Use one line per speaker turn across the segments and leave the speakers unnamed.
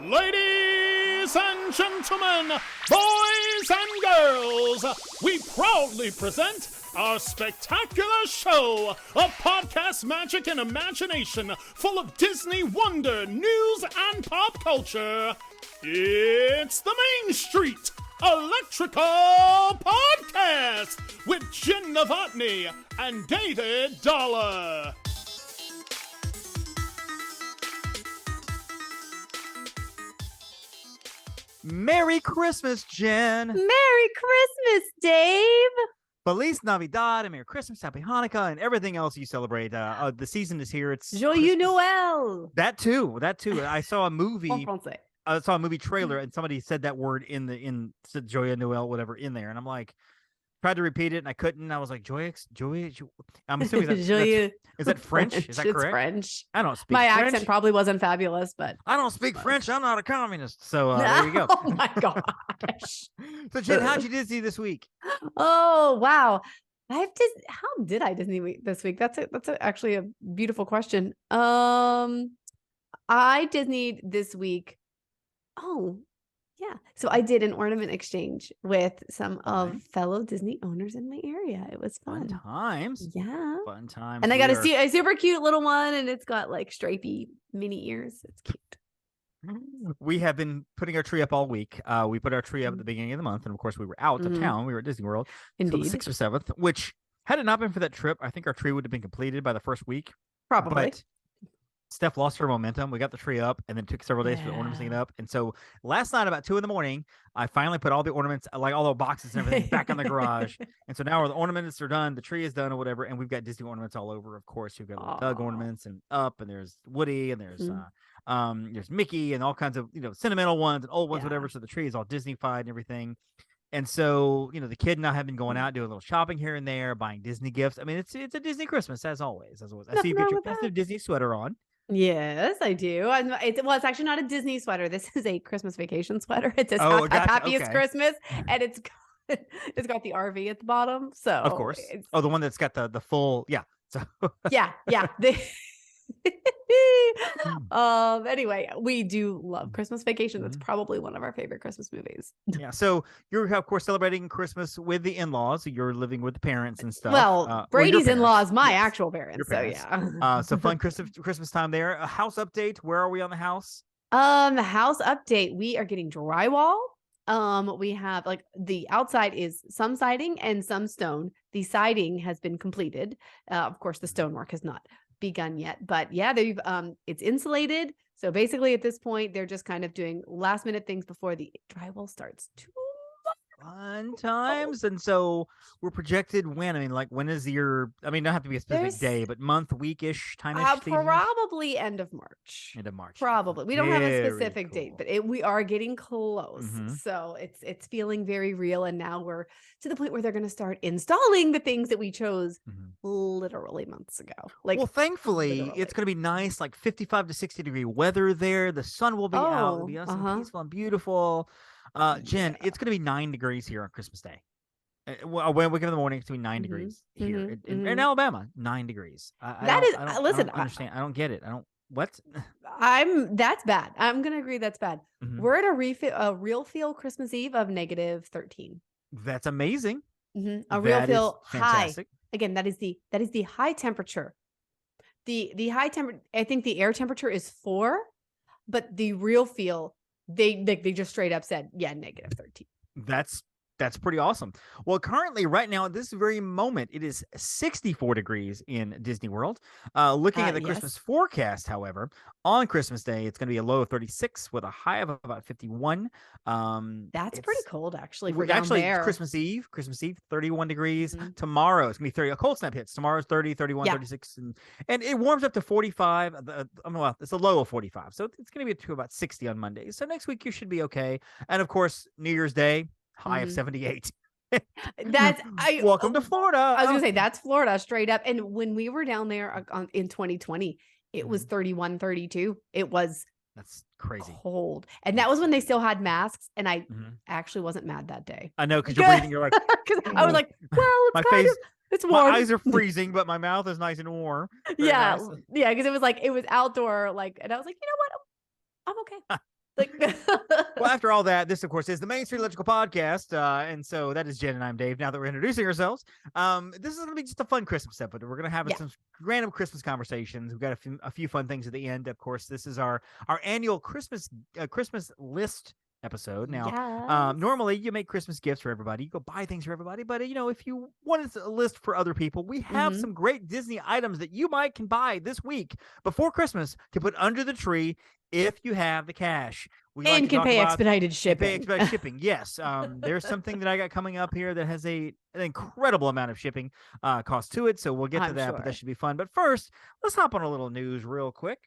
Ladies and gentlemen, boys and girls, we proudly present our spectacular show of podcast magic and imagination full of Disney wonder, news, and pop culture. It's the Main Street Electrical Podcast with Jenn Dave and David Dollar.
Merry Christmas, Jen.
Merry Christmas, Dave.
Feliz Navidad and Merry Christmas, Happy Hanukkah, and everything else you celebrate. The season is here. It's
Joyeux Noël.
That too. I saw a movie. I saw a movie trailer, and somebody said that word said Joyeux Noël, whatever, in there, and I'm like, tried to repeat it, and I couldn't. I was like, Joyeux. I'm assuming is that French? Is that correct?
It's French.
I don't speak
My
French.
accent probably wasn't fabulous, but
I don't speak French. I'm not a communist. So there you go.
Oh my gosh.
So Jen, how'd you Disney this week?
Oh wow. How did I Disney week this week? That's actually a beautiful question. I Disneyed this week. Oh, yeah. So I did an ornament exchange with some of fellow Disney owners in my area. It was fun.
Fun times.
Yeah.
Fun times.
And I got a super cute little one, and it's got like stripy mini ears. It's cute.
We have been putting our tree up all week. We put our tree up at the beginning of the month, and of course we were out of town. We were at Disney World.
Indeed.
So the 6th or 7th, which had it not been for that trip, I think our tree would have been completed by the first week.
Probably.
But Steph lost her momentum. We got the tree up, and then took several days for the ornaments to get up. And so last night, about 2 a.m, I finally put all the ornaments, like all the boxes and everything, back in the garage. And so now the ornaments are done, the tree is done, or whatever. And we've got Disney ornaments all over. Of course, you've got little Doug ornaments and Up, and there's Woody, and there's Mickey, and all kinds of sentimental ones and old ones, whatever. So the tree is all Disney-fied and everything. And so the kid and I have been going out doing a little shopping here and there, buying Disney gifts. I mean, it's a Disney Christmas as always. I see you got your festive Disney sweater on.
Yes, I do. It's actually not a Disney sweater. This is a Christmas vacation sweater. It says happiest Christmas, and it's got the RV at the bottom. So
of course, the one that's got the full So
yeah. Anyway, we do love Christmas Vacation. That's probably one of our favorite Christmas movies.
Yeah. So you're of course celebrating Christmas with the in-laws. You're living with the parents and stuff.
Well, Brady's in-laws, my actual parents. So yeah.
So fun Christmas time there. A house update. Where are we on the house?
The house update. We are getting drywall. We have the outside is some siding and some stone. The siding has been completed. Of course, the stonework has not begun yet, but yeah, they've it's insulated. So basically at this point, they're just kind of doing last minute things before the drywall starts.
Fun times. And so we're projected when? I mean, when is your, not have to be a specific day, but month, week-ish, time-ish season?
Probably end of March.
End of March.
Probably. We don't have a specific date, but we are getting close. So it's feeling very real. And now we're to the point where they're going to start installing the things that we chose literally months ago.
Well, thankfully, it's going to be nice, 55 to 60 degree weather there. The sun will be out. It'll be nice and peaceful and beautiful. Jen, it's going to be 9 degrees here on Christmas Day. When we wake up in the morning, it's going to be 9 degrees here in Alabama. 9 degrees.
Listen,
I don't understand. I don't get it.
That's bad. I'm going to agree that's bad. We're at a real feel Christmas Eve of -13.
That's amazing.
A real feel high. Again, that is the high temperature. The high temperature, I think the air temperature is 4, but the real feel, they just straight up said, -13.
That's pretty awesome. Well, currently, right now, at this very moment, it is 64 degrees in Disney World. Looking at the Christmas forecast, however, on Christmas Day, it's going to be a low of 36 with a high of about 51.
That's pretty cold, actually.
Christmas Eve, 31 degrees. Tomorrow, it's going to be 30. A cold snap hits. Tomorrow's 30, 31, 36. And it warms up to 45. It's a low of 45. So it's going to be to about 60 on Monday. So next week, you should be okay. And of course, New Year's Day, high of 78. Welcome to Florida.
I was gonna say that's Florida straight up. And when we were down there in 2020, it was 31, 32.
That's crazy
cold, and that was when they still had masks. And I actually wasn't mad that day.
I know, because you're breathing. You're like,
because I was like, well, it's warm.
My eyes are freezing, but my mouth is nice and warm.
Very nice. Because it was outdoor, and I was like, you know what, I'm okay. Like,
Well, after all that, this, of course, is the Main Street Electrical Podcast. And so that is Jen and I'm Dave. Now that we're introducing ourselves, this is going to be just a fun Christmas episode. We're going to have some random Christmas conversations. We've got a few fun things at the end. Of course, this is our annual Christmas list episode. Now, normally you make Christmas gifts for everybody. You go buy things for everybody. But, if you wanted a list for other people, we have some great Disney items that you can buy this week before Christmas to put under the tree if you have the cash.
And can pay expedited shipping.
Pay expedited shipping, yes. There's something that I got coming up here that has an incredible amount of shipping cost to it. So we'll get to that, but that should be fun. But first, let's hop on a little news real quick.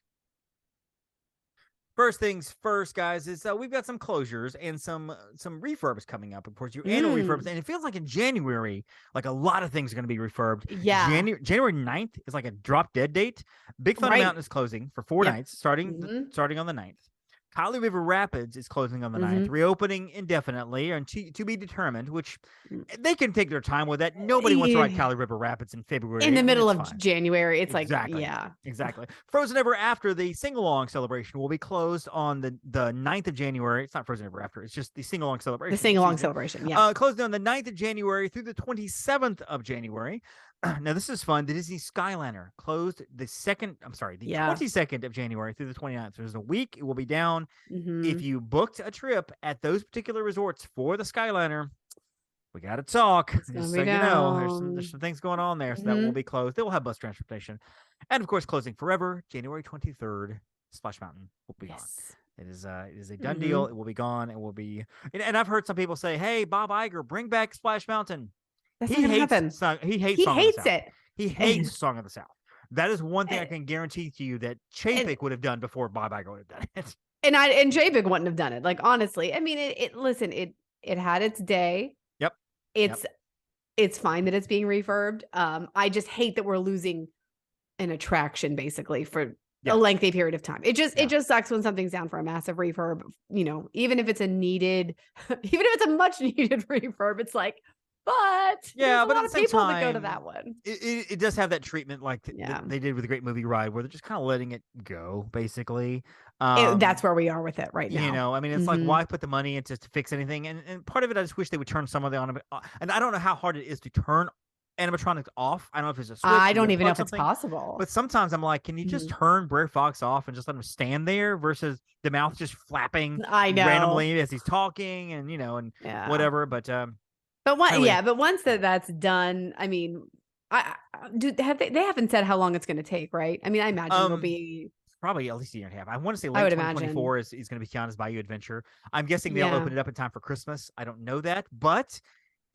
First things first, guys, is we've got some closures and some refurbs coming up. Of course, your annual refurbs. And it feels like in January, like a lot of things are going to be refurbed.
Yeah.
January 9th is like a drop dead date. Big Thunder Mountain is closing for 4 nights, starting on the 9th. Kali River Rapids is closing on the 9th, reopening indefinitely and to be determined, which they can take their time with that. Nobody wants to ride Kali River Rapids in February.
In the middle of January. It's
exactly. Exactly. Frozen Ever After, the sing-along celebration, will be closed on the 9th of January. It's not Frozen Ever After. It's just the sing-along celebration.
The sing-along celebration, yeah.
Closed on the 9th of January through the 27th of January. Now, this is fun. The Disney Skyliner closed the 22nd of January through the 29th. So there's a week. It will be down. If you booked a trip at those particular resorts for the Skyliner, we got to talk. Just so you know, there's some things going on there. So that will be closed. They will have bus transportation. And, of course, closing forever, January 23rd, Splash Mountain will be gone. It is a done deal. It will be gone. It will be. And I've heard some people say, hey, Bob Iger, bring back Splash Mountain. He hates it. He hates Song of the South. That is one thing I can guarantee to you that Chapek would have done before Bob Iger would have done it.
And Chapek wouldn't have done it. Like, honestly, I mean, it had its day.
Yep.
It's fine that it's being refurbed. I just hate that we're losing an attraction basically for a lengthy period of time. It just sucks when something's down for a massive refurb. Even if it's a much needed refurb, it's like. But there's a lot of people that go to that one.
It does have that treatment like they did with the Great Movie Ride, where they're just kind of letting it go, basically.
That's where we are with it right now.
I mean, it's like, why put the money into to fix anything? And part of it, I just wish they would turn some of the on. And I don't know how hard it is to turn animatronics off. I don't know if it's a switch.
I don't even know if it's possible.
But sometimes I'm like, can you just turn Brer Fox off and just let him stand there versus the mouth just flapping randomly as he's talking and whatever. But
But once that's done, I mean, they haven't said how long it's going to take, right? I mean, I imagine it'll be
probably at least a year and a half. I want to say late 2024 is going to be Tiana's Bayou Adventure. I'm guessing they'll open it up in time for Christmas. I don't know that, but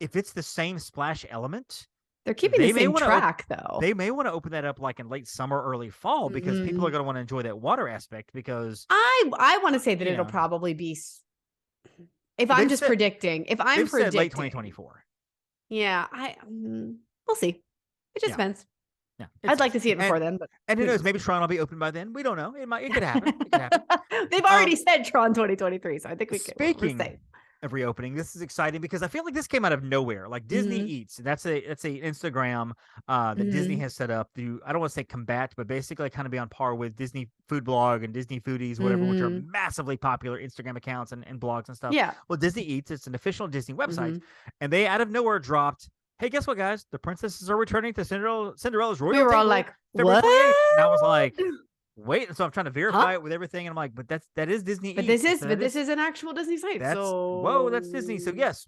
if it's the same splash element,
they're keeping the same track though.
They may want to open that up like in late summer, early fall, because people are going to want to enjoy that water aspect. Because
I want to say that it'll probably be. If I'm just predicting,
said late 2024.
Yeah, we'll see. It just depends.
Yeah,
I'd like to see it before then, but
who knows? Maybe Tron will be open by then. We don't know. It could happen.
They've already said Tron 2023, so I think we can.
Speaking of reopening, this is exciting because I feel like this came out of nowhere. Like Disney Eats, that's a Instagram that Disney has set up to, I don't want to say combat, but basically kind of be on par with Disney Food Blog and Disney Foodies, whatever, which are massively popular Instagram accounts and blogs and stuff.
Yeah.
Well, Disney Eats, it's an official Disney website, and they out of nowhere dropped, hey, guess what, guys? The princesses are returning to Cinderella's royal.
We were all like,
what? And I was like, wait, and so I'm trying to verify it with everything, and I'm like, but that is Disney.
But this is an actual Disney site.
That's Disney. So yes,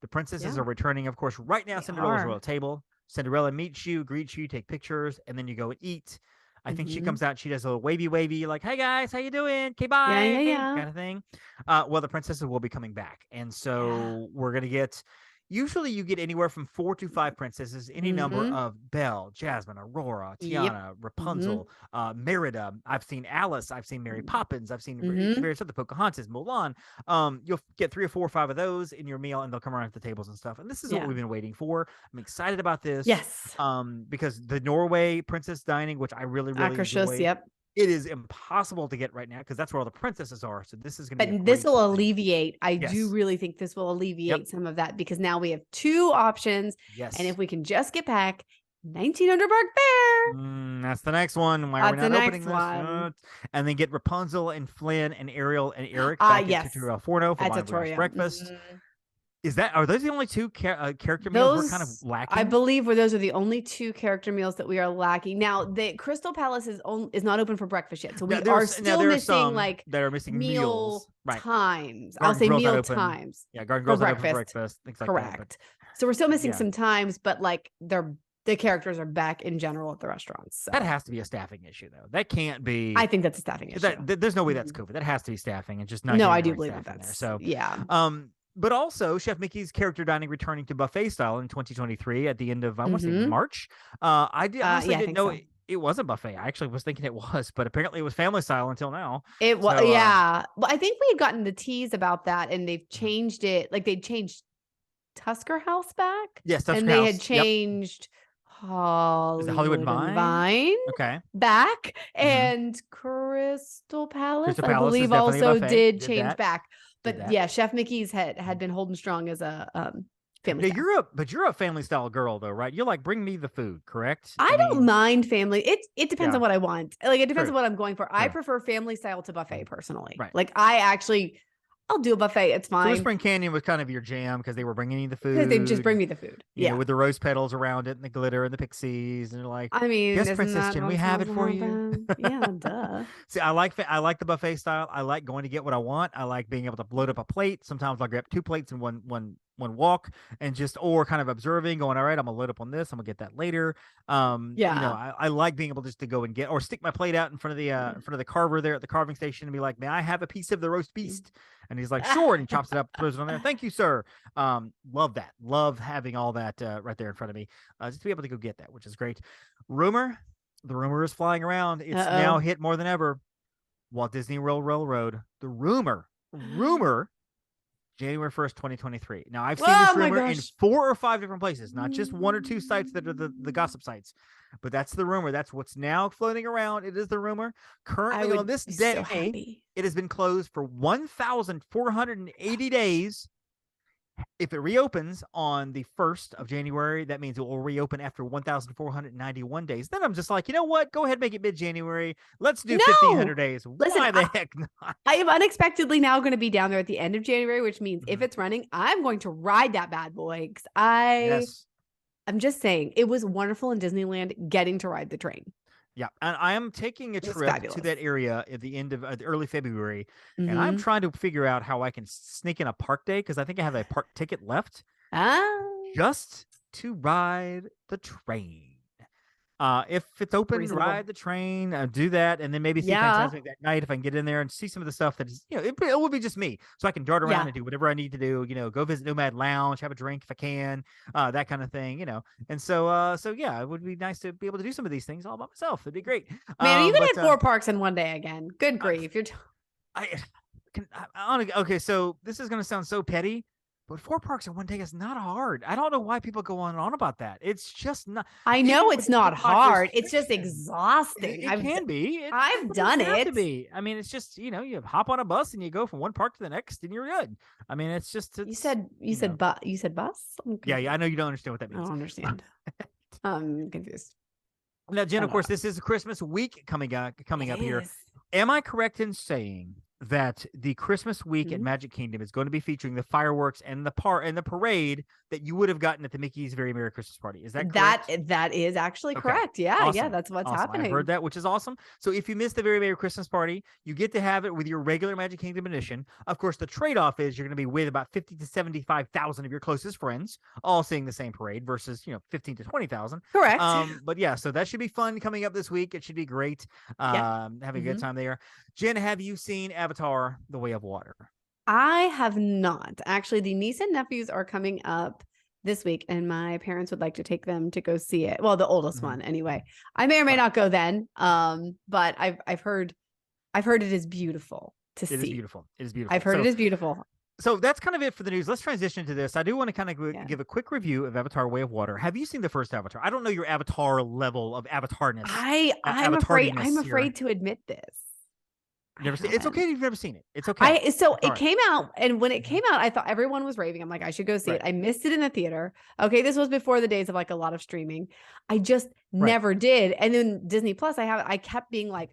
the princesses are returning, of course, right now. Cinderella's royal table. Cinderella meets you, greets you, take pictures, and then you go and eat. I think she comes out, she does a little wavy, like, hey guys, how you doing? Okay, bye, kind of thing. Well, the princesses will be coming back, and so we're gonna get. Usually you get anywhere from 4 to 5 princesses, any number of Belle, Jasmine, Aurora, Tiana, Rapunzel, Merida. I've seen Alice. I've seen Mary Poppins. I've seen various other Pocahontas, Mulan. You'll get 3 or 4 or 5 of those in your meal, and they'll come around to the tables and stuff. And this is what we've been waiting for. I'm excited about this.
Yes.
Because the Norway Princess Dining, which I really enjoy. It is impossible to get right now because that's where all the princesses are. So this is going to be.
But this will alleviate. I do really think this will alleviate some of that because now we have 2 options.
Yes.
And if we can just get back 1900 Park Fair.
That's the next one. Why are we
That's
not
the
opening
next
this?
one.
And then get Rapunzel and Flynn and Ariel and Eric back
Yes.
at Tutorial Forno for
At
Wine Glass
Tutorial.
Breakfast. Are those the only two character meals we're kind of lacking?
I believe those are the only 2 character meals that we are lacking. Now, the Crystal Palace is not open for breakfast yet, so we are still missing like
that are missing meals. Right.
times.
Garden
I'll say
Girl's not
meal
open.
times.
Yeah, Garden
for
Girl's not open for
breakfast.
breakfast. Things like
Correct.
that,
So we're still missing
yeah.
some times, but like the characters are back in general at the restaurants. So.
That has to be a staffing issue, though. That can't be.
I think that's a staffing issue.
There's no way that's COVID. That has to be staffing and just not.
No, I
getting
do
the right
believe
staff in
that's
there. So
yeah.
But also Chef Mickey's character dining returning to buffet style in 2023 at the end of I want to say March. I didn't know
so.
it was a buffet. I actually was thinking it was, but apparently it was family style until now.
It was But I think we had gotten the tease about that, and they've changed it. Like they changed Tusker House back.
Yes, Tusker
and
House.
They had changed Hollywood
Vine? Okay.
back, and Crystal Palace, I
Palace
believe, also did change
that.
back. But yeah, Chef Mickey's had been holding strong as a family.
You're a family style girl though, right? You're like, bring me the food, correct?
I don't mind family. It depends on what I want. Like it depends on what I'm going for. I prefer family style to buffet personally.
Right.
Like I'll do a buffet. It's fine.
So Whispering Canyon was kind of your jam because they were bringing you the food.
Because they just bring me the food.
You know, with the rose petals around it and the glitter and the pixies, and they're like,
I mean,
yes, Princess, can we have it for you?
Yeah, duh.
See, I like the buffet style. I like going to get what I want. I like being able to load up a plate. Sometimes I'll grab 2 plates in one walk, and or kind of observing, going, all right, I'm gonna load up on this. I'm gonna get that later. I like being able just to go and get, or stick my plate out in front of the carver there at the carving station and be like, may I have a piece of the roast beast? And he's like, sure. And he chops it up, throws it on there. Thank you, sir. Love that. Love having all that right there in front of me. Just to be able to go get that, which is great. The rumor is flying around. It's now hit more than ever. Walt Disney World Railroad. The rumor, January 1st, 2023. Now, I've seen this rumor in 4 or 5 different places, not just 1 or 2 sites that are the gossip sites. But that's the rumor. That's what's now floating around. It is the rumor. Currently, on this day, it has been closed for 1,480 days. If it reopens on the 1st of January, that means it will reopen after 1,491 days. Then I'm just like, you know what? Go ahead and make it mid-January. Let's do 1,500 days.
Listen,
why the heck not?
I am unexpectedly now going to be down there at the end of January, which means if it's running, I'm going to ride that bad boy. Because I'm just saying, it was wonderful in Disneyland getting to ride the train.
Yeah, and I am taking a trip to that area at the end of early February, and I'm trying to figure out how I can sneak in a park day because I think I have a park ticket left just to ride the train. If it's open, ride the train, do that, and then maybe see Fantasmic that night if I can get in there and see some of the stuff that is, it will be just me, so I can dart around and do whatever I need to do. Go visit Nomad Lounge, have a drink if I can, that kind of thing. And so yeah, it would be nice to be able to do some of these things all by myself. It'd be great.
Man, are you gonna hit 4 parks in one day again? Good grief!
Okay, so this is gonna sound so petty. But 4 parks in one day is not hard. I don't know why people go on and on about that. It's just not.
I know it's not hard. It's just exhausting.
It can be.
I've done it.
To be. I mean, it's just, you hop on a bus and you go from one park to the next and you're good. I mean, it's just.
You said bus?
Yeah. I know you don't understand what that means.
I don't understand. I'm confused.
Now, Jen, of course, this is Christmas week coming up here. Am I correct in saying that the Christmas week at Magic Kingdom is going to be featuring the fireworks and the parade that you would have gotten at the Mickey's Very Merry Christmas Party? Is that correct?
That is actually correct. Yeah,
awesome.
Yeah, that's what's happening.
I heard that, which is awesome. So if you missed the Very Merry Christmas Party, you get to have it with your regular Magic Kingdom admission. Of course, the trade-off is you're going to be with about 50 to 75,000 of your closest friends, all seeing the same parade versus 15 to 20,000.
Correct.
But yeah, so that should be fun coming up this week. It should be great. Having a good time there. Jen, have you seen Avatar: The Way of Water?
I have not. Actually, the niece and nephews are coming up this week, and my parents would like to take them to go see it. Well, the oldest one, anyway. I may or may not go then. But I've heard it is beautiful to see.
It is beautiful. It is beautiful.
I've heard it is beautiful.
So that's kind of it for the news. Let's transition to this. I do want to kind of give a quick review of Avatar: Way of Water. Have you seen the first Avatar? I don't know your Avatar level of Avatarness.
I'm afraid to admit this.
Never seen. It's okay if you've never seen it. It's okay.
It came out, and when it came out, I thought everyone was raving. I'm like, I should go see it. I missed it in the theater. Okay, this was before the days of like a lot of streaming. I just never did. And then Disney Plus, I kept being like,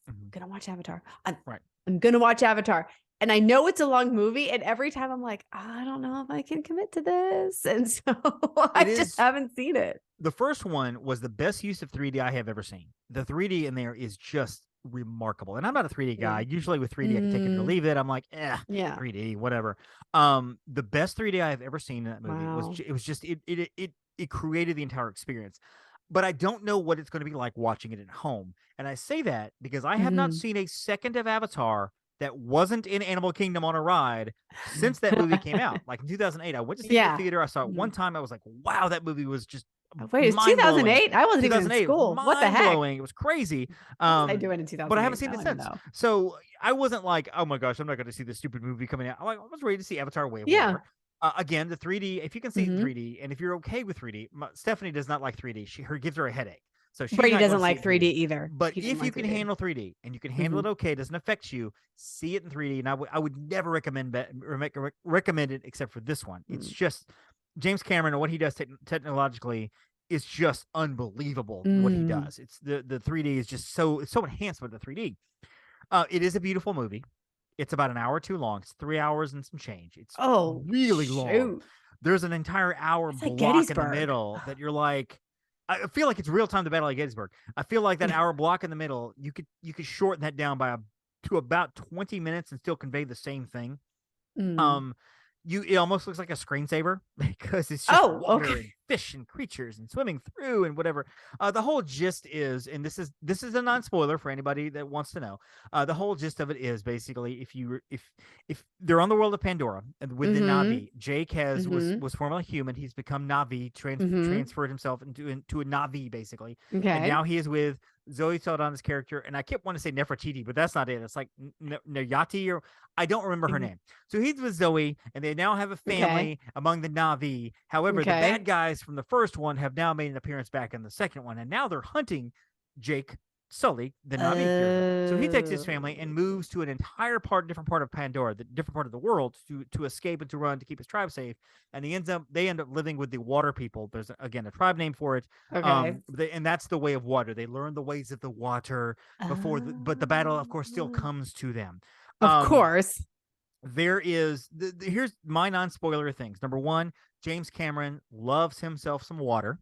I'm gonna watch Avatar. I'm gonna watch Avatar. And I know it's a long movie, and every time I'm like, I don't know if I can commit to this. And so I just haven't seen it.
The first one was the best use of 3D I have ever seen. The 3D in there is just remarkable. And I'm not a 3D guy. Usually with 3D, I can take it or leave it. I'm like, 3D, whatever. The best 3D I have ever seen in that movie was it created the entire experience. But I don't know what it's going to be like watching it at home. And I say that because I have not seen a second of Avatar that wasn't in Animal Kingdom on a ride since that movie came out. Like in 2008, I went to see it in the theater. I saw it one time. I was like, wow, that movie was just
wait, it's 2008? I wasn't even in school. What the heck?
It was crazy.
What was I doing in 2008?
But I haven't seen it since. So I wasn't like, oh my gosh, I'm not going to see this stupid movie coming out. I was ready to see Avatar way more. Again, the 3D, if you can see 3D, and if you're okay with 3D, Stephanie does not like 3D. Gives her a headache. So
Brady doesn't like 3D either.
But if you can handle 3D and you can handle it okay, it doesn't affect you, see it in 3D. And I would never recommend it except for this one. It's just James Cameron and what he does technologically is just unbelievable. What he does. It's the 3D is just it's so enhanced with the 3D. It is a beautiful movie. It's about an hour too long. It's 3 hours and some change. It's really long. There's an entire hour block in the middle that you're like, I feel like it's real time, the Battle of Gettysburg. I feel like that hour block in the middle, you could shorten that down to about 20 minutes and still convey the same thing. It almost looks like a screensaver because it's just water and fish and creatures and swimming through and whatever. The whole gist is, and this is a non-spoiler for anybody that wants to know. The whole gist of it is basically if they're on the world of Pandora and with the Na'vi, Jake was formerly human. He's become Na'vi, transferred himself into a Na'vi basically. Okay. And now he is with Zoe Saldana's character, and I kept wanting to say Nefertiti, but that's not it. It's like Nayati, or I don't remember her name. So he's with Zoe, and they now have a family among the Na'vi. However, the bad guys from the first one have now made an appearance back in the second one, and now they're hunting Jake Sully, the Na'vi character. So he takes his family and moves to an entire different part of Pandora, the different part of the world, to escape and to run to keep his tribe safe. And they end up living with the water people. There's again a tribe name for it. And that's the way of water. They learn the ways of the water before, but the battle, of course, still comes to them.
Of course.
There is here's my non-spoiler things. Number one, James Cameron loves himself some water.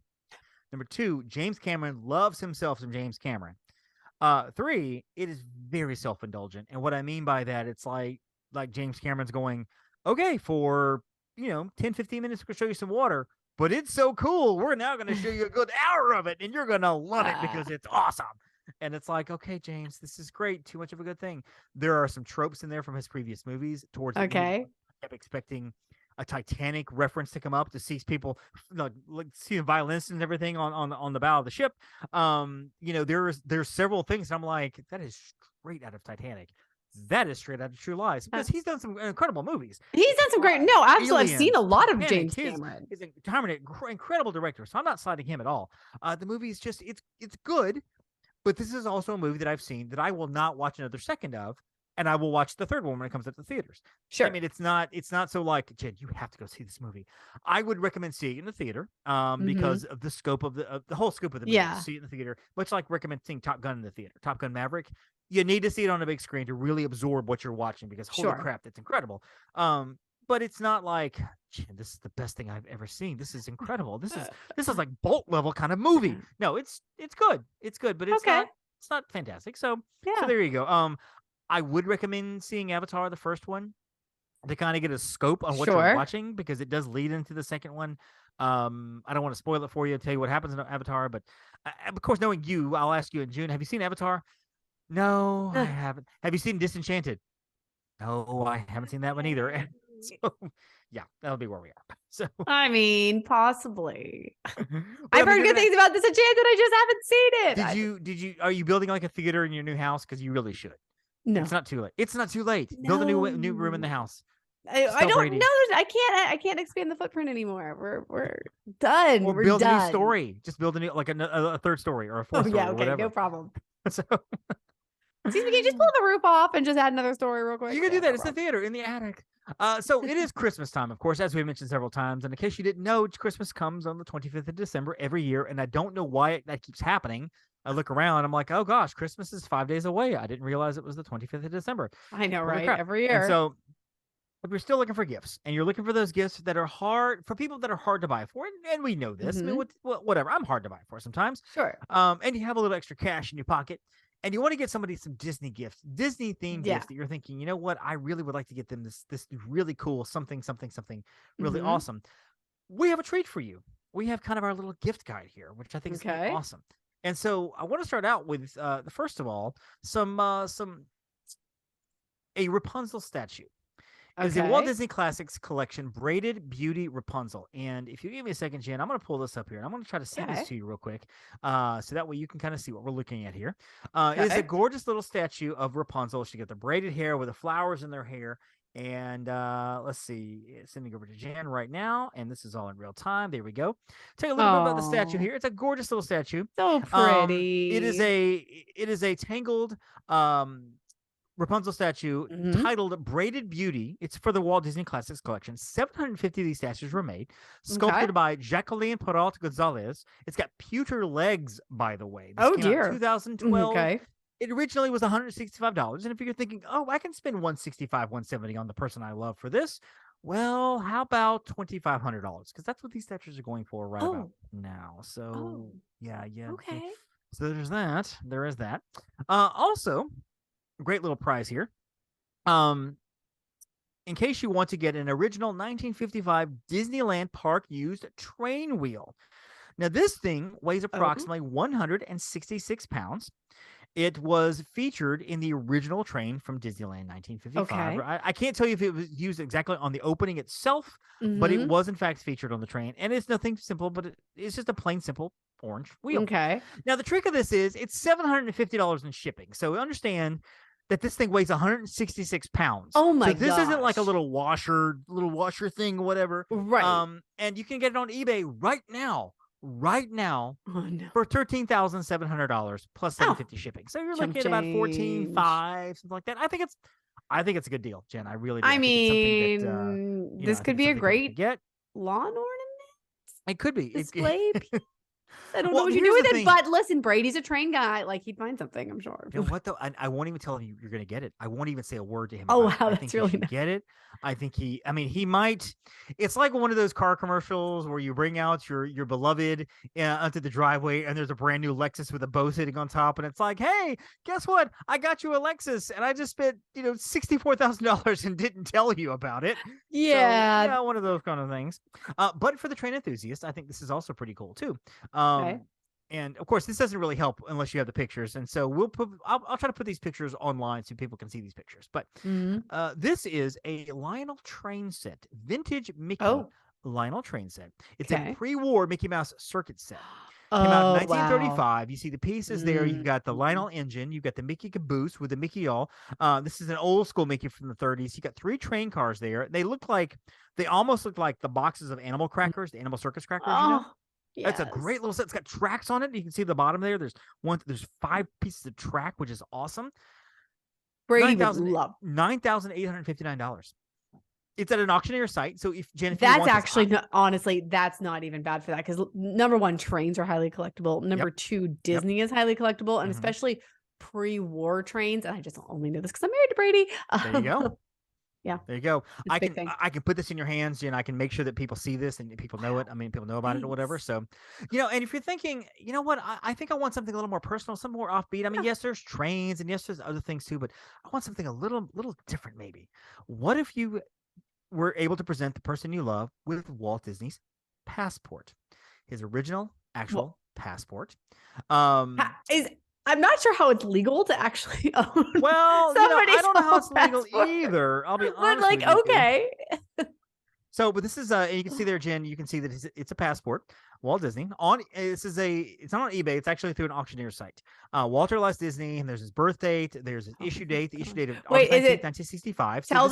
Number two, James Cameron loves himself some James Cameron. 3, it is very self-indulgent. And what I mean by that, it's like James Cameron's going, okay, for 10, 15 minutes, we're going to show you some water, but it's so cool. We're now going to show you a good hour of it, and you're going to love it because it's awesome. And it's like, okay, James, this is great. Too much of a good thing. There are some tropes in there from his previous movies. Towards the end, I kept expecting a Titanic reference to come up to see people, see the violinists and everything on the bow of the ship. There's several things. I'm like, that is straight out of Titanic. That is straight out of True Lies, because he's done some incredible movies.
He's done some great. No, absolutely. I've seen a lot of James Cameron.
He's an incredible director, so I'm not slighting him at all. The movie is just it's good, but this is also a movie that I've seen that I will not watch another second of. And I will watch the third one when it comes up to theaters.
Sure.
I mean, it's not so like, Jen, you have to go see this movie. I would recommend seeing it in the theater because of the scope of the whole scope of the movie. Yeah. See it in the theater, much like recommend seeing Top Gun in the theater, Top Gun Maverick. You need to see it on a big screen to really absorb what you're watching because holy crap, it's incredible. But it's not like, Jen, this is the best thing I've ever seen. This is incredible. This is like Bolt level kind of movie. No, it's good. It's good, but it's not fantastic. So there you go. I would recommend seeing Avatar, the first one, to kind of get a scope on what you're watching, because it does lead into the second one. I don't want to spoil it for you, tell you what happens in Avatar, but of course, knowing you, I'll ask you in June, have you seen Avatar? No, I haven't. Have you seen Disenchanted? No, I haven't seen that one either. So, yeah, that'll be where we are. So,
I mean, possibly. I've heard good things about Disenchanted. I just haven't seen it.
Did you? Are you building like a theater in your new house? Because you really should.
No,
it's not too late. It's not too late. No. Build a new room in the house.
I don't know. I can't expand the footprint anymore. We're done.
Or build a new story. Just build a new, like a third story or a fourth story.
Okay,
or whatever.
No problem.
So
Excuse me, can you just pull the roof off and just add another story real quick?
You can do
Yeah,
that.
no
It's the
problem.
theater in the attic. So it is Christmas time, of course, as we mentioned several times. And in case you didn't know, Christmas comes on the 25th of December every year. And I don't know why that keeps happening. I look around, I'm like, oh gosh, Christmas is 5 days away. I didn't realize it was the 25th of December.
I know,
Holy
right?
crap.
Every
And
year.
so if you're still looking for gifts and you're looking for those gifts that are hard for people that are hard to buy for, and we know this, I mean, whatever, I'm hard to buy for sometimes.
Sure.
And you have a little extra cash in your pocket and you want to get somebody some Disney gifts, Disney themed
Yeah.
gifts that you're thinking, you know what, I really would like to get them this really cool something really awesome. We have a treat for you. We have kind of our little gift guide here, which I think is gonna be awesome. And so I want to start out with first of all, a Rapunzel statue. It's a Walt Disney Classics Collection Braided Beauty Rapunzel. And if you give me a second, Jen, I'm going to pull this up here. And I'm going to try to send this to you real quick so that way you can kind of see what we're looking at here. It's a gorgeous little statue of Rapunzel. She got the braided hair with the flowers in their hair. And let's see, it's sending over to Jan right now. And this is all in real time. There we go. Tell you a little bit about the statue here. It's a gorgeous little statue.
So pretty.
It is a tangled Rapunzel statue titled Braided Beauty. It's for the Walt Disney Classics Collection. 750 of these statues were made, sculpted by Jacqueline Peralta Gonzalez. It's got pewter legs, by the way. This came out in 2012. It originally was $165. And if you're thinking, oh, I can spend $165, $170 on the person I love for this, well, how about $2,500? Because that's what these statues are going for right about now. So yeah.
Okay.
So there's that. There is that. Also, great little prize here. In case you want to get an original 1955 Disneyland Park used train wheel. Now, this thing weighs approximately 166 pounds. It was featured in the original train from Disneyland 1955. I can't tell you if it was used exactly on the opening itself, but it was in fact featured on the train. And it's nothing simple, but it's just a plain, simple orange wheel. Now, the trick of this is it's $750 in shipping. So understand that this thing weighs 166 pounds.
Oh my
god! So this isn't like a little washer thing, whatever.
Right.
And you can get it on eBay right now for $13,700 plus $750 shipping. So you're looking at about $14,500, something like that. I think it's a good deal, Jen. I really do.
I mean, this could be a great lawn ornament.
It could be
Display piece. I don't know what you do with it, but listen, Brady's a train guy. Like, he'd find something, I'm sure.
You know what, though? I won't even tell him you're going to get it. I won't even say a word to him.
Oh,
wow.
That's really nice.
Get it. I think he might. It's like one of those car commercials where you bring out your beloved onto the driveway and there's a brand new Lexus with a bow sitting on top. And it's like, hey, guess what? I got you a Lexus and I just spent, $64,000 and didn't tell you about it.
Yeah.
So, one of those kind of things. But for the train enthusiast, I think this is also pretty cool too. And of course, this doesn't really help unless you have the pictures. And so I'll try to put these pictures online so people can see these pictures. But this is a Lionel train set, vintage Mickey Lionel train set. It's a pre-war Mickey Mouse circuit set. Came out in 1935. Wow. You see the pieces there. You've got the Lionel engine. You've got the Mickey caboose with the Mickey yawl. This is an old school Mickey from the 30s. You got 3 train cars there. They almost look like the boxes of animal crackers, the animal circus crackers. Yes. That's a great little set. It's got tracks on it. You can see the bottom there. There's 5 pieces of track, which is awesome.
Brady would love
$9,859. It's at an auctioneer site. So if Jen,
that's actually honestly, that's not even bad for that because number one, trains are highly collectible. Number two, Disney is highly collectible, and especially pre-war trains. And I just only know this because I'm married to Brady.
There you go.
Yeah.
There you go. I can put this in your hands and I can make sure that people see this and people know it. I mean, people know about it or whatever. So, and if you're thinking, you know what, I think I want something a little more personal, something more offbeat. I mean, yes, there's trains and yes, there's other things too, but I want something a little different maybe. What if you were able to present the person you love with Walt Disney's passport, his original actual passport?
I'm not sure how it's legal to actually own.
Well, I don't know how it's legal either. I'll be honest.
But
with you.
Okay.
So, but this is you can see there, Jen. You can see that it's a passport. Walt Disney it's not on eBay. It's actually through an auctioneer site. Walter loves Disney, and there's his birth date. There's his issue date. The issue date of August 19th, 1965.
Tell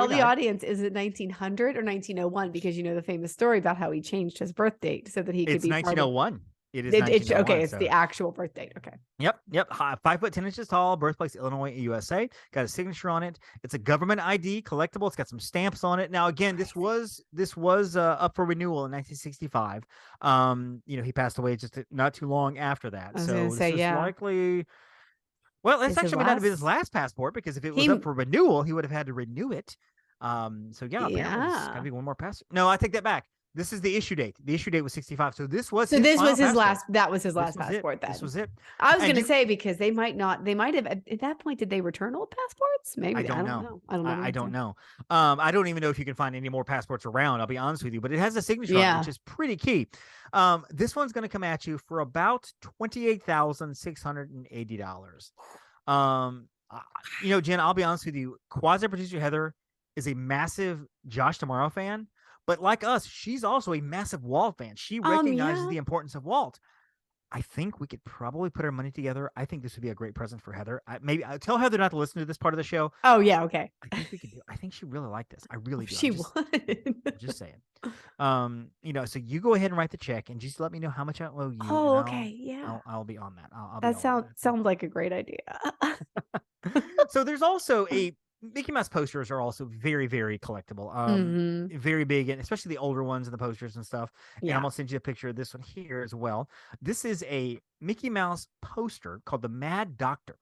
the audience, is it 1900 or 1901? Because the famous story about how he changed his birth date so that he could be
1901. It is
Okay,
1901,
it's the actual birth date. Okay.
Yep. 5'10" tall, birthplace Illinois, USA. Got a signature on it. It's a government ID collectible. It's got some stamps on it. Now, again, this was up for renewal in 1965. He passed away just not too long after that.
I was
So
gonna
this
say,
is
yeah.
likely. Well, that's
Is his
actually not been his
last-
last passport, because if it was
He-
up for renewal, he would have had to renew it. So yeah, apparently there's got to be one more passport. No, I take that back. This is the issue date. The issue date was 65. So this was
So
his
this
final
was his
passport.
last. That was his last
This was
passport.
it.
Then
This was it.
I was
And
going to
you-
say, because they might have at that point. Did they return old passports? Maybe
I don't
know.
I don't know. I don't even know if you can find any more passports around. I'll be honest with you, but it has a signature on it, which is pretty key. This one's going to come at you for about $28,680. Jen, I'll be honest with you. Quasi producer Heather is a massive Josh Tomorrow fan, but like us, she's also a massive Walt fan. She recognizes the importance of Walt. I think we could probably put our money together. I think this would be a great present for Heather. Maybe tell Heather not to listen to this part of the show.
Oh yeah, okay.
I think we could do. I think she really liked this. I really do.
She would.
I'm just saying. So you go ahead and write the check and just let me know how much I owe you.
Oh, okay, yeah.
I'll be on that.
That sounds like a great idea.
So there's also Mickey Mouse posters are also very, very collectible. Very big, and especially the older ones and the posters and stuff. And I'm gonna send you a picture of this one here as well. This is a Mickey Mouse poster called the Mad Doctor,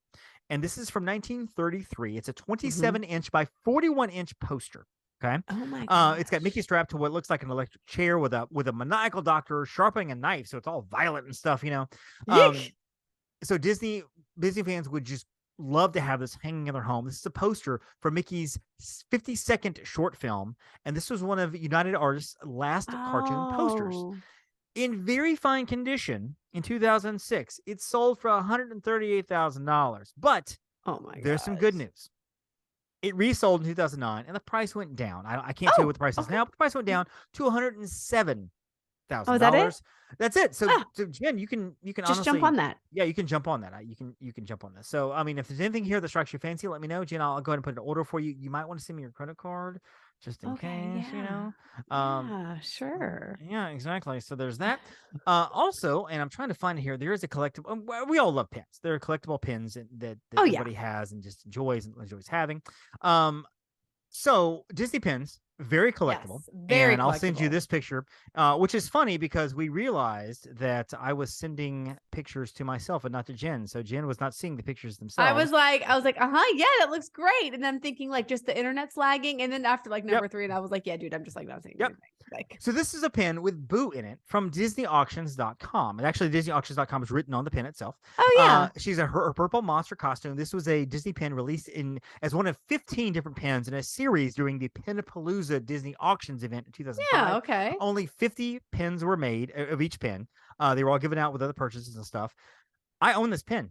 and this is from 1933. It's a 27-inch by 41-inch poster. Okay.
Oh my god.
It's got Mickey strapped to what looks like an electric chair with a maniacal doctor sharpening a knife, so it's all violent and stuff. So Disney fans would just love to have this hanging in their home. This is a poster for Mickey's 52nd short film, and this was one of United Artists' last cartoon posters. In very fine condition in 2006. It sold for $138,000. But there's some good news. It resold in 2009, and the price went down. I can't tell you what the price is now, but the price went down to $107,000.
Oh, is that it?
That's it. So Jen, you can
just
honestly
jump on that.
Yeah, you can jump on that. You can jump on this. So I mean, if there's anything here that strikes your fancy, let me know, Jen. I'll go ahead and put an order for you. You might want to send me your credit card just in case.
Yeah, sure.
Yeah, exactly. So there's that. Also, and I'm trying to find here. There is a collectible. We all love pins. There are collectible pins that everybody has and just enjoys having. So Disney pins. Very collectible.
Yes, very
and I'll send you
collectible.
this picture, which is funny because we realized that I was sending pictures to myself and not to Jen. So Jen was not seeing the pictures themselves.
I was like, yeah, that looks great. And I'm thinking like just the internet's lagging. And then after like number 3, and I was like, yeah, dude, I'm just like not saying anything. Like,
so this is a pin with Boo in it from DisneyAuctions.com. And actually DisneyAuctions.com is written on the pin itself.
Oh yeah.
She's her purple monster costume. This was a Disney pin released as one of 15 different pins in a series during the Pinapalooza Disney Auctions event in 2005.
Yeah, okay.
Only 50 pins were made of each pin. They were all given out with other purchases and stuff. I own this pin.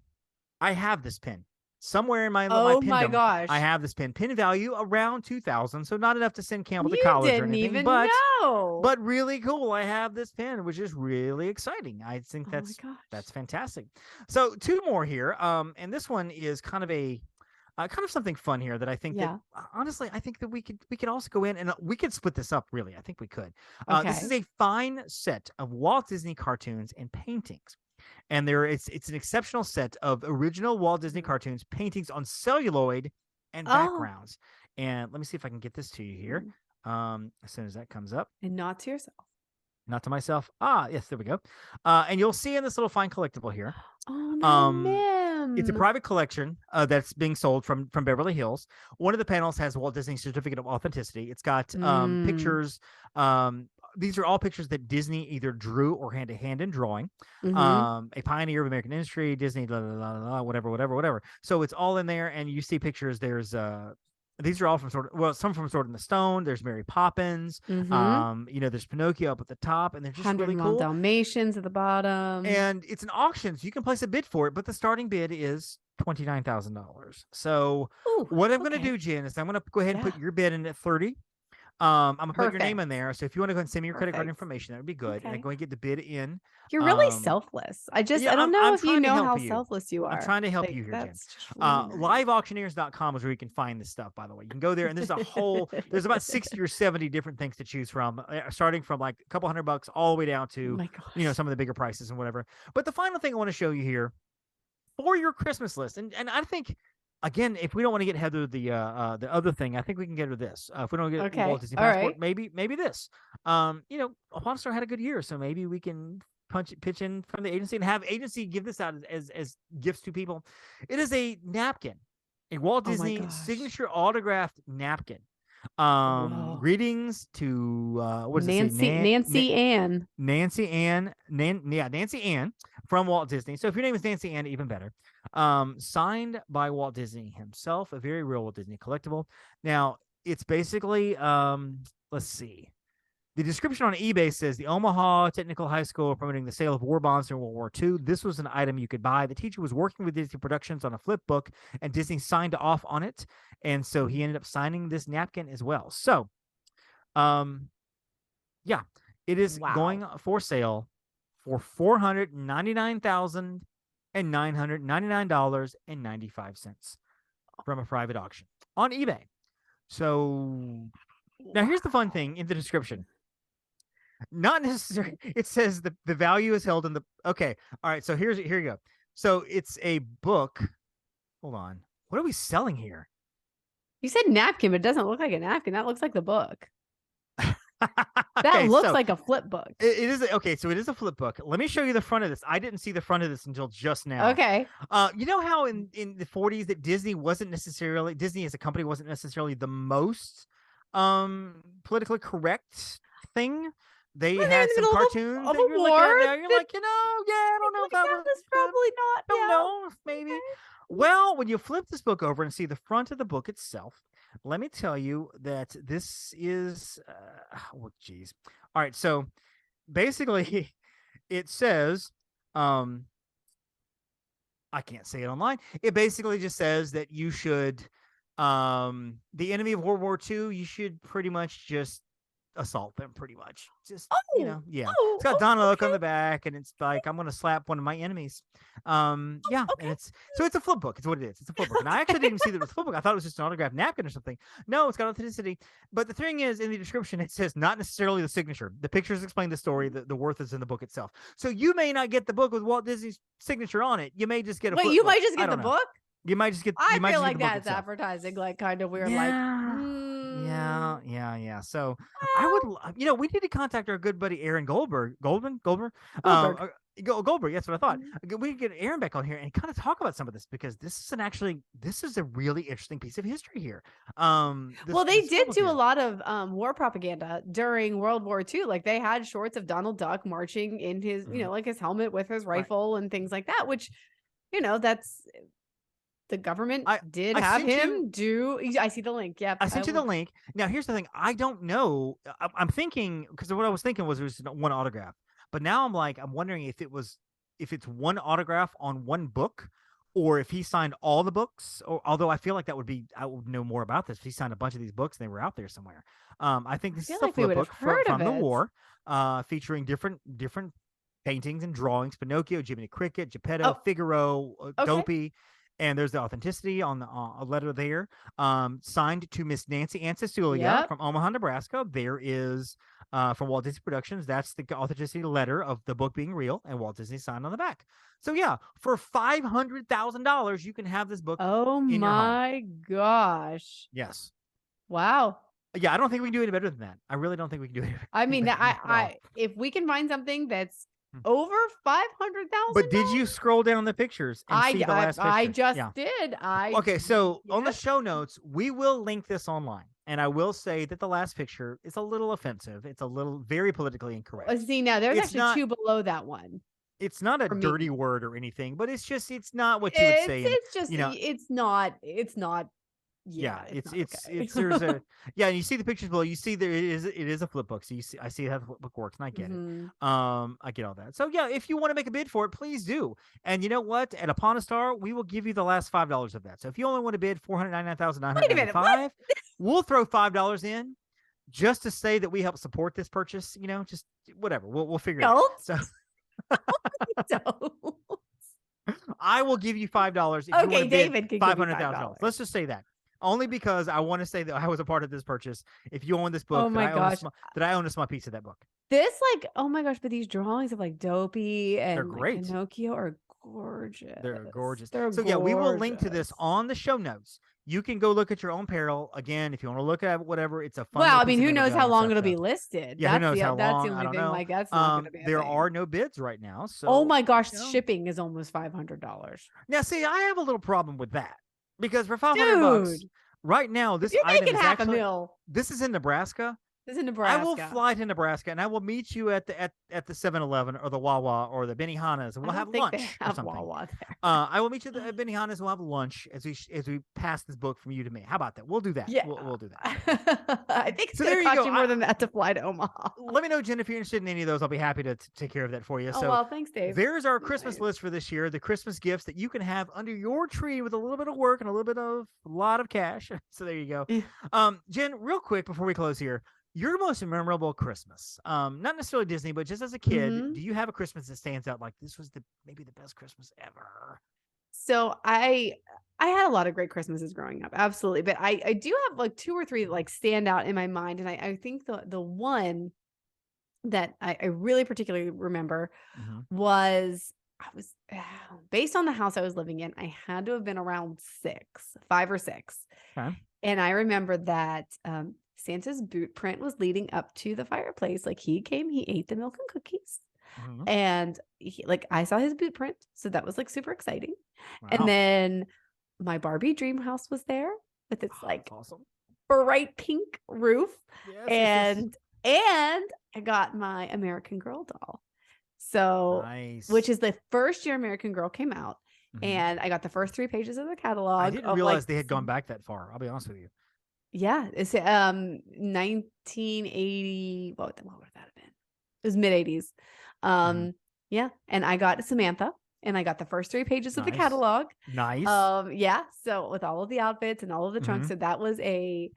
I have this pin. Somewhere in my
my gosh.
I have this pin. Pin value around $2,000, so not enough to send Campbell to
You
college or
didn't
anything.
even
but
know.
but really cool. I have this pin, which is really exciting. I think
my
that's
gosh.
fantastic. So 2 more here. And this one is kind of something fun here that I think that honestly I think that we could also go in and we could split this up. Really, I think we could. This is a fine set of Walt Disney cartoons and paintings. And it's an exceptional set of original Walt Disney cartoons, paintings on celluloid and backgrounds. And let me see if I can get this to you here. As soon as that comes up.
And not to yourself.
Not to myself. Yes, there we go. And you'll see in this little fine collectible here.
Oh no,
it's a private collection that's being sold from Beverly Hills. One of the panels has Walt Disney's certificate of authenticity. It's got pictures. These are all pictures that Disney either drew or hand to hand in drawing. A pioneer of American industry, Disney, blah, blah, blah, blah, whatever. So it's all in there, and you see pictures. There's these are all from some from Sword in the Stone. There's Mary Poppins. There's Pinocchio up at the top, and they're just really cool.
Dalmatians at the bottom.
And it's an auction, so you can place a bid for it, but the starting bid is $29,000. So what I'm going to do, Jen, is I'm going to go ahead and put your bid in at 30. I'm gonna put your name in
Perfect.
there. So if you want to go and send me your credit card
Perfect.
information, that would be good. And
Okay.
go and get the bid in.
You're really
Um,
selfless. I
yeah,
don't know
I'm
if you
trying to
know
help
how
you.
selfless you are.
I'm trying to help
Like,
you here, Jen.
that's just really nice.
Liveauctioneers.com is where you can find this stuff, by the way. You can go there and there's about 60 or 70 different things to choose from, starting from like a couple $100 all the way down
Oh
to,
my gosh.
some of the bigger prices and whatever. But the final thing I want to show you here for your Christmas list, and I think, again, if we don't want to get Heather the other thing, I think we can get her this. If we don't get
Okay.
Walt Disney
All
Passport,
right.
maybe this. Upon Star had a good year, so maybe we can pitch in from the agency and have agency give this out as gifts to people. It is a napkin, a Walt
Oh my
Disney
gosh.
signature autographed napkin.
Whoa.
Greetings to what does it say?
Nancy Ann.
Nancy Ann from Walt Disney. So if your name is Nancy Ann, even better. Signed by Walt Disney himself, a very real Walt Disney collectible. Now, it's basically, let's see. The description on eBay says the Omaha Technical High School promoting the sale of war bonds in World War II. This was an item you could buy. The teacher was working with Disney Productions on a flip book, and Disney signed off on it. And so he ended up signing this napkin as well. So, yeah, it is going for sale for $499,999.95 from a private auction on eBay. So now here's the fun thing in the description. Not necessarily, it says the value is held in the, okay. All right. So here you go. So it's a book. Hold on. What are we selling here?
You said napkin, but it doesn't look like a napkin. That looks like the book. That
Okay,
looks
so
like a flip book.
it is okay. So it is a flip book. Let me show you the front of this. I didn't see the front of this until just now.
Okay.
You know how in the 40s that Disney as a company wasn't necessarily the most politically correct thing. They had some cartoons
of
that you're looking at now. You're like, I don't know if that was
probably not.
don't know, maybe.
Okay.
Well, when you flip this book over and see the front of the book itself, let me tell you that this is, geez. All right, so basically, it says, I can't say it online. It basically just says that you should, the enemy of World War II, you should pretty much just assault them, pretty much. Just, yeah. It's got Donald Duck on the back, and it's like, I'm gonna slap one of my enemies. And it's a flip book. It's what it is. It's a flip book. And I actually didn't even see that it was a flip book. I thought it was just an autographed napkin or something. No, it's got authenticity. But the thing is, in the description, it says not necessarily the signature. The pictures explain the story. The worth is in the book itself. So you may not get the book with Walt Disney's signature on it. You may just get a.
Wait,
flip
you
book.
might just get the
know.
book.
You might just get.
I
feel
like that's advertising, like kind of weird.
Yeah. So I would, we need to contact our good buddy Aaron Goldberg. Goldberg. Goldberg. That's what I thought. We could get Aaron back on here and kind of talk about some of this, because this is a really interesting piece of history here.
They did do a lot of war propaganda during World War II. Like they had shorts of Donald Duck marching in his, like his helmet with his rifle and things like that, which, that's. The government did have him do. I see the link. Yep.
I sent you the link. Now, here's the thing. I don't know. I'm thinking, because what I was thinking was it was one autograph. But now I'm wondering if it's one autograph on one book, or if he signed all the books. Or although I feel like I would know more about this if he signed a bunch of these books and they were out there somewhere. I think this is a flip book from the war, featuring different paintings and drawings: Pinocchio, Jiminy Cricket, Geppetto, Figaro, Dopey. And there's the authenticity on a letter there, signed to Miss Nancy Ann Cecilia from Omaha, Nebraska. There is from Walt Disney Productions. That's the authenticity letter of the book being real, and Walt Disney signed on the back. So yeah, for $500,000, you can have this book.
Oh my gosh!
Yes.
Wow.
Yeah, I don't think we can do any better than that. I really don't think we can do it.
I mean, if we can find something that's over $500,000.
But did you scroll down the pictures and see the last picture?
I just did.
So on the show notes, we will link this online. And I will say that the last picture is a little offensive. It's a little very politically incorrect.
See, now there's actually two below that one.
It's not a dirty word or anything, but it's not what you would say.
It's just, it's not. Yeah,
it's there's a and you see the pictures below. You see it is a flip book. So I see how the flip book works, and I get it. I get all that. So yeah, if you want to make a bid for it, please do. And you know what? At Upon a Star, we will give you the last $5 of that. So if you only want to bid $499,995, we'll throw $5 in just to say that we help support this purchase, just whatever. We'll figure it out.
Don't.
So
Don't.
I will give you $5 if you
Okay,
want to bid
David can give you
$500,000.
$5.
Let's just say that. Only because I want to say that I was a part of this purchase. If you own this book,
Oh my gosh.
that I own a small piece of that book.
This oh my gosh, but these drawings of Dopey and
great.
Pinocchio are gorgeous.
They're gorgeous.
They're
So yeah, we will link to this
gorgeous.
on the show notes. You can go look at your own peril. Again, if you want to look at whatever, it's a fun.
Well, I
little
mean,
piece
who
of
knows how
image
long
and
it'll
stuff.
be listed?
Yeah, who knows how
that's
long?
the
I
only
don't
thing.
know.
Like that's not going to be. A
There
thing.
are no bids right now. So
Oh my gosh,
you know.
shipping is almost $500.
Now, see, I have a little problem with that because for $500
Dude,
right now, this
you're
item
making
is
half
actually.
a mil.
This is in Nebraska.
This is in Nebraska.
I will fly to Nebraska and I will meet you at the 7-Eleven or the Wawa or the Benihana's and we'll have lunch
They
or
have
something.
Wawa there.
I will meet you at Benihana's and we'll have lunch as we pass this book from you to me. How about that? We'll do that.
Yeah.
We'll do that.
I think it's
So
going
there
to
you
cost
go.
you more than that to fly to Omaha.
Let me know, Jen, if you're interested in any of those. I'll be happy to take care of that for you.
Oh,
So
well, thanks, Dave.
there's our Christmas
Nice.
list for this year. The Christmas gifts that you can have under your tree with a little bit of work and a lot of cash. So there you go.
Yeah.
Jen, real quick before we close here, your most memorable Christmas, not necessarily Disney, but just as a kid,
Mhm.
do you have a Christmas that stands out like this was maybe the best Christmas ever?
So I had a lot of great Christmases growing up, absolutely. But I do have 2 or 3 that stand out in my mind. And I think the one that I really particularly remember was I was based on the house I was living in. I had to have been around 5 or 6.
Okay.
And I remember that Santa's boot print was leading up to the fireplace. He came, he ate the milk and cookies.
Mhm.
And I saw his boot print. So that was super exciting.
Wow.
And then my Barbie dream house was there with its
That's awesome.
bright pink roof.
Yes,
And I got my American Girl doll. So
nice.
which is the first year American Girl came out.
Mhm.
And I got the first 3 pages of the catalog.
I didn't realize they had gone back that far. I'll be honest with you.
Yeah, it's 1980. What would that have been? It was mid-80s. Yeah, and I got Samantha, and I got the first 3 pages of the
Nice.
catalog.
Nice.
Yeah, so with all of the outfits and all of the trunks,
Mhm.
so that was a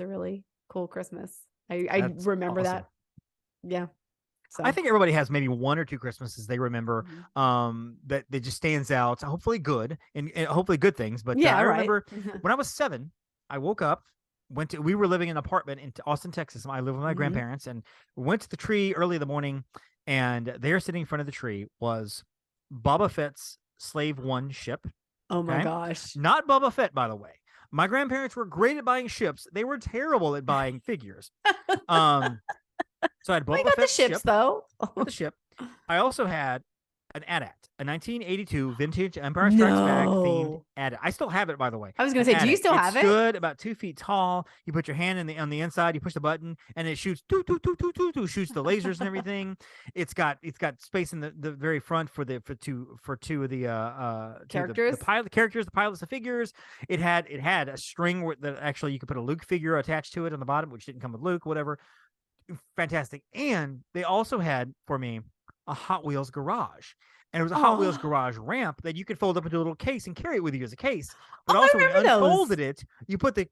really cool Christmas. I
That's
remember
awesome.
that. Yeah. So
I think everybody has maybe 1 or 2 Christmases they remember that just stands out. Hopefully good and hopefully good things. But
yeah,
I
right.
remember when I was 7, I woke up, we were living in an apartment in Austin, Texas. I lived with my
Mhm.
grandparents and we went to the tree early in the morning, and there sitting in front of the tree was Boba Fett's Slave One ship.
Oh my
Okay.
gosh.
Not Boba Fett, by the way. My grandparents were great at buying ships. They were terrible at buying figures. So I had
We
Boba
got the
Fett's
ships
ship.
though.
The ship. I also had an AT-AT, a 1982 vintage Empire Strikes Back themed
No.
AT-AT. I still have it, by the way.
I was gonna
An
say, do you
AT-AT.
still have it?
Stood about 2 feet tall. You put your hand on the inside. You push the button, and it shoots shoots the lasers and everything. It's got space in the very front for two of the
Characters?
the characters, the pilots, the figures. It had a string that actually you could put a Luke figure attached to it on the bottom, which didn't come with Luke. Whatever. Fantastic. And they also had for me a Hot Wheels garage. And it was a Hot Wheels
Oh.
garage ramp that you could fold up into a little case and carry it with you as a case. But
Oh, I
also when you
remember those.
unfolded it, you put the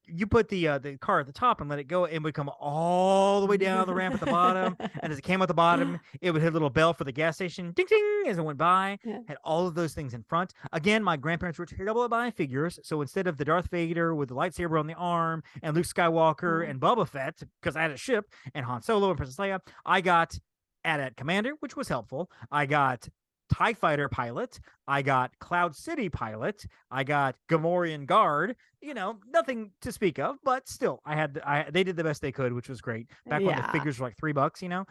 car at the top and let it go, and it would come all the way down the ramp at the bottom. And as it came at the bottom, it would hit a little bell for the gas station, ding ding, as it went by.
Yeah.
Had all of those things in front. Again, my grandparents were terrible at buying figures, so instead of the Darth Vader with the lightsaber on the arm and Luke Skywalker and Boba Fett, because I had a ship, and Han Solo and Princess Leia, I got AT-AT Commander, which was helpful. I got TIE Fighter pilot. I got Cloud City pilot. I got Gamorrean guard. Nothing to speak of, but still, they did the best they could, which was great. Back when the
Yeah.
figures were like $3,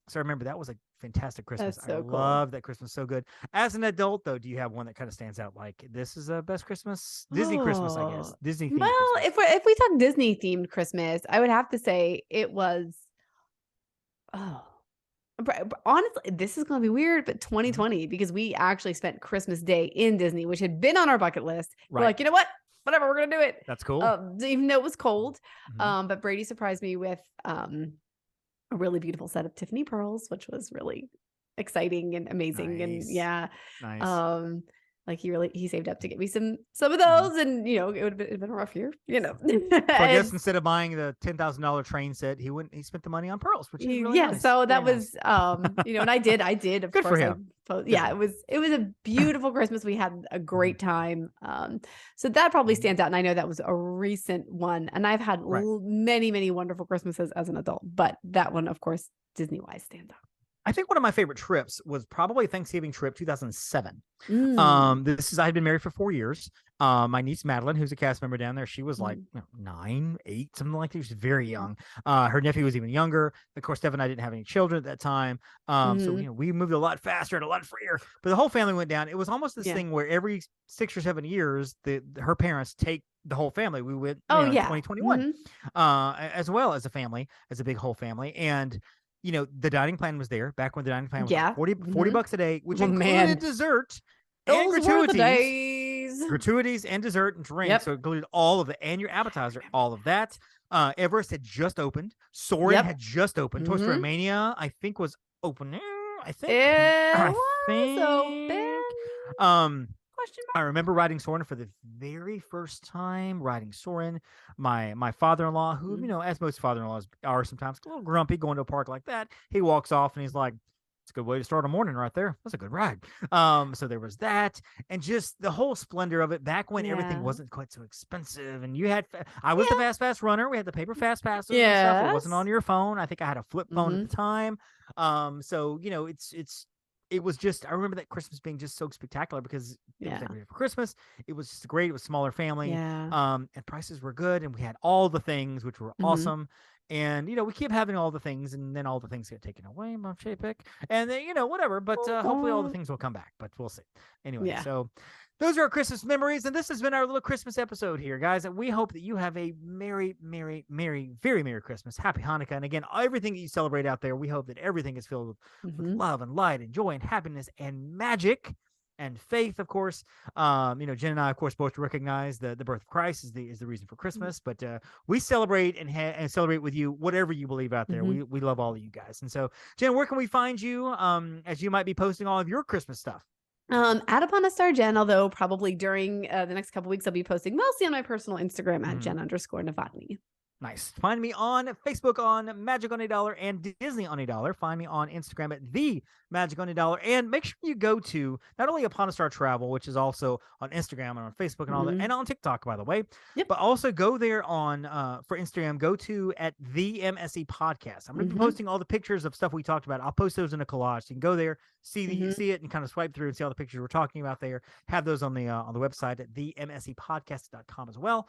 So I remember that was a fantastic Christmas.
That's so
I
cool.
love that Christmas so good. As an adult, though, do you have one that kind of stands out? Like this is a best Christmas, Disney Christmas, I guess.
Oh.
Disney themed
Well,
Christmas.
if we talk Disney themed Christmas, I would have to say it was. Honestly, this is going to be weird, but 2020, because we actually spent Christmas Day in Disney, which had been on our bucket list. We're
Right.
like, you know what? Whatever, we're going to do it.
That's cool.
Even though it was cold.
Mhm.
But Brady surprised me with a really beautiful set of Tiffany pearls, which was really exciting and amazing.
Nice.
And yeah.
Nice.
Like he saved up to get me some of those, and it would have been a rough year,
So I guess instead of buying the $10,000 train set, he spent the money on pearls, which is really nice.
So that
Very
was and I did of
Good
course.
for him.
It was a beautiful Christmas. We had a great time. So that probably stands out, and I know that was a recent one, and I've had many wonderful Christmases as an adult, but that one, of course, Disney wise stands out.
I think one of my favorite trips was probably Thanksgiving trip 2007. I had been married for 4 years. My niece Madeline, who's a cast member down there, she was like 9, 8, something like that. She was very young. Her nephew was even younger. Of course, Steph and I didn't have any children at that time. So we moved a lot faster and a lot freer. But the whole family went down. It was almost this thing where every 6 or 7 years, her parents take the whole family. We went in 2021 as well as a family, as a big whole family. And the dining plan was there back when the dining plan was like 40 $40 a day, which included dessert and gratuities and dessert and drink. So it included all of it and your appetizer, all of that. Everest had just opened. Soarin' had just opened. Toy Story Mania, I think, was opening. I think. I remember riding Soarin' for the very first time. My father-in-law, who as most father-in-laws are sometimes a little grumpy going to a park like that, he walks off and he's like, "It's a good way to start a morning right there. That's a good ride." So there was that, and just the whole splendor of it back when everything wasn't quite so expensive, and I was the fast pass runner. We had the paper fast passes and stuff. It wasn't on your phone. I think I had a flip phone at the time. So it was just, I remember that Christmas being just so spectacular because it was every day for Christmas. It was just great. It was a smaller family. And prices were good. And we had all the things, which were awesome. And, we keep having all the things, and then all the things get taken away by Chapek. And then, whatever. But hopefully all the things will come back. But we'll see. Anyway, so those are our Christmas memories. And this has been our little Christmas episode here, guys. And we hope that you have a merry, merry, merry, very Merry Christmas. Happy Hanukkah. And again, everything that you celebrate out there, we hope that everything is filled with love and light and joy and happiness and magic and faith, of course. Jen and I, of course, both recognize the birth of Christ is the reason for Christmas, but we celebrate and celebrate with you whatever you believe out there. We love all of you guys. And so, Jen, where can we find you as you might be posting all of your Christmas stuff?
At Upon a Star Jen, although probably during the next couple weeks, I'll be posting mostly on my personal Instagram at Jen_Novotny.
Nice. Find me on Facebook on Magic on $8 and Disney on $8. Find me on Instagram at the Magic on $8. And make sure you go to not only Upon a Star Travel, which is also on Instagram and on Facebook and all that, and on TikTok, by the way, but also go there on for Instagram. Go to at the MSE Podcast. I'm going to be posting all the pictures of stuff we talked about. I'll post those in a collage. So you can go there, see it, and kind of swipe through and see all the pictures we're talking about there. Have those on the website at themsepodcast.com as well.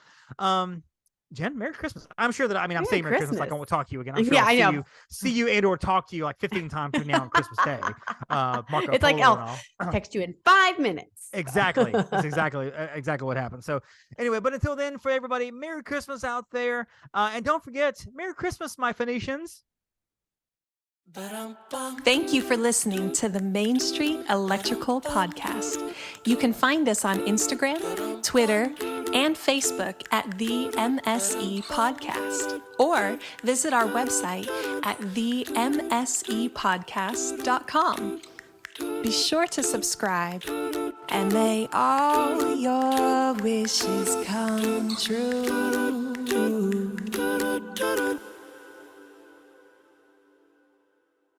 Jen, Merry Christmas. I'm sure that, I'm saying Merry Christmas like I won't talk to you again. I'm sure I'll see you and or talk to you like 15 times between now and Christmas Day.
It's like, I'll text you in 5 minutes.
Exactly. That's exactly what happened. So anyway, but until then, for everybody, Merry Christmas out there. And don't forget, Merry Christmas, my Phoenicians.
Thank you for listening to the Main Street Electrical Podcast. You can find us on Instagram, Twitter, and Facebook at the MSE Podcast, or visit our website at themsepodcast.com. Be sure to subscribe, and may all your wishes come true.